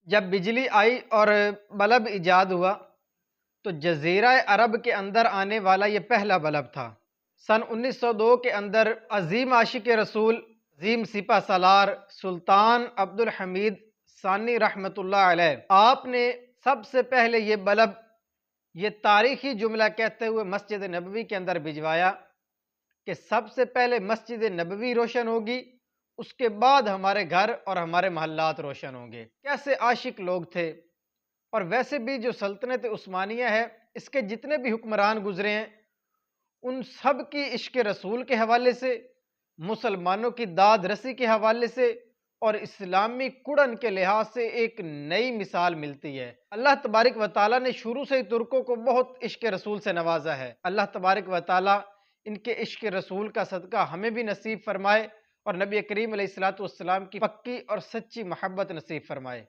जब बिजली आई और बल्ब इजाद हुआ, तो जज़ीरा अरब के अंदर आने वाला ये पहला बल्ब था। सन 1902 के अंदर अज़ीम आशिक रसूल, अज़ीम सिपा सालार सुल्तान अब्दुल हमीद सानी रहमतुल्लाह अलैह आपने सबसे पहले ये बल्ब, ये तारीखी जुमला कहते हुए मस्जिद नबवी के अंदर भिजवाया कि सबसे पहले मस्जिद नबवी रोशन होगी, उसके बाद हमारे घर और हमारे महल्लात रोशन होंगे। कैसे आशिक लोग थे। और वैसे भी जो सल्तनत उस्मानिया है, इसके जितने भी हुक्मरान गुजरे हैं, उन सब की इश्क रसूल के हवाले से, मुसलमानों की दाद रसी के हवाले से और इस्लामी कुड़न के लिहाज से एक नई मिसाल मिलती है। अल्लाह तबारक व तआला ने शुरू से ही तुर्कों को बहुत इश्क रसूल से नवाजा है। अल्लाह तबारक व तआला इनके इश्क रसूल का सदका हमें भी नसीब फरमाए और नबी करीम अलैहिस्सलातु वस्सलाम की पक्की और सच्ची मोहब्बत नसीब फरमाए।